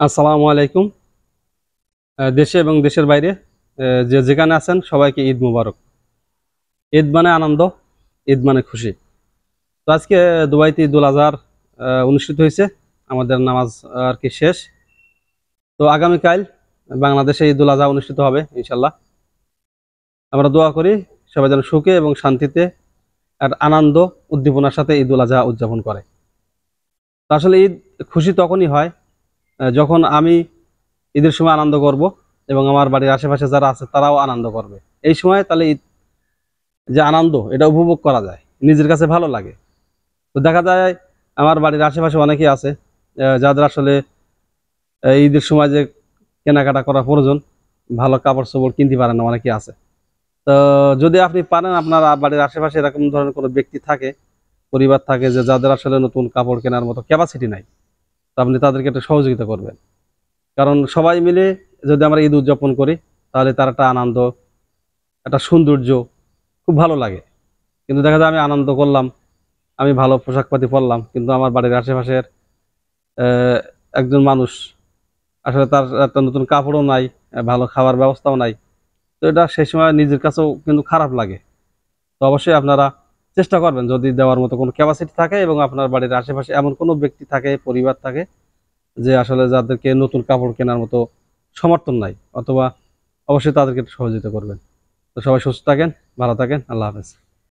আসসালামু আলাইকুম। দেশে এবং দেশের বাইরে যে যেখানে আছেন সবাইকে ঈদ মুবারক। ঈদ মানে আনন্দ, ঈদ মানে খুশি। তো আজকে দুবাইতে ঈদুল আজহার অনুষ্ঠিত হয়েছে। আমাদের নামাজ আর কি শেষ। তো আগামীকাল বাংলাদেশে ঈদুল আজহা অনুষ্ঠিত হবে ইনশাল্লাহ। আমরা দোয়া করি সবাই যেন সুখে এবং শান্তিতে আর আনন্দ উদ্দীপনার সাথে ঈদুল আজহা উদযাপন করে। তো আসলে ঈদ খুশি তখনই হয় যখন আমি ঈদের সময় আনন্দ করব এবং আমার বাড়ির আশেপাশে যারা আছে তারাও আনন্দ করবে। এই সময় তাহলে ঈদ যে আনন্দ এটা উপভোগ করা যায়, নিজের কাছে ভালো লাগে। তো দেখা যায় আমার বাড়ির আশেপাশে অনেকেই আছে যাদের আসলে ঈদের সময় যে কেনাকাটা করা প্রয়োজন, ভালো কাপড় চোপড় কিনতে পারেন না, অনেকেই আছে। তো যদি আপনি পারেন, আপনার বাড়ির আশেপাশে এরকম ধরনের কোনো ব্যক্তি থাকে, পরিবার থাকে যে যাদের আসলে নতুন কাপড় কেনার মতো ক্যাপাসিটি নাই, তো আপনি তাদেরকে একটু সহযোগিতা করবেন। কারণ সবাই মিলে যদি আমরা ঈদ উদযাপন করি তাহলে তার একটা আনন্দ, একটা সৌন্দর্য খুব ভালো লাগে। কিন্তু দেখা যায় আমি আনন্দ করলাম, আমি ভালো পোশাক পাতি পরলাম, কিন্তু আমার বাড়ির আশেপাশের আহ, একজন মানুষ আসলে তার একটা নতুন কাপড়ও নাই, ভালো খাবার ব্যবস্থাও নাই। তো এটা সেই সময় নিজের কাছেও কিন্তু খারাপ লাগে। তো অবশ্যই আপনারা চেষ্টা করবেন, যদি দেওয়ার মতো কোনো ক্যাপাসিটি থাকে এবং আপনার বাড়ির আশেপাশে এমন কোনো ব্যক্তি থাকে, পরিবার থাকে যে আসলে যাদেরকে নতুন কাপড় কেনার মতো সমর্থন নাই, অথবা অবশ্যই তাদেরকে একটু সহযোগিতা করবেন। তো সবাই সুস্থ থাকেন, ভালো থাকেন, আল্লাহ হাফেজ।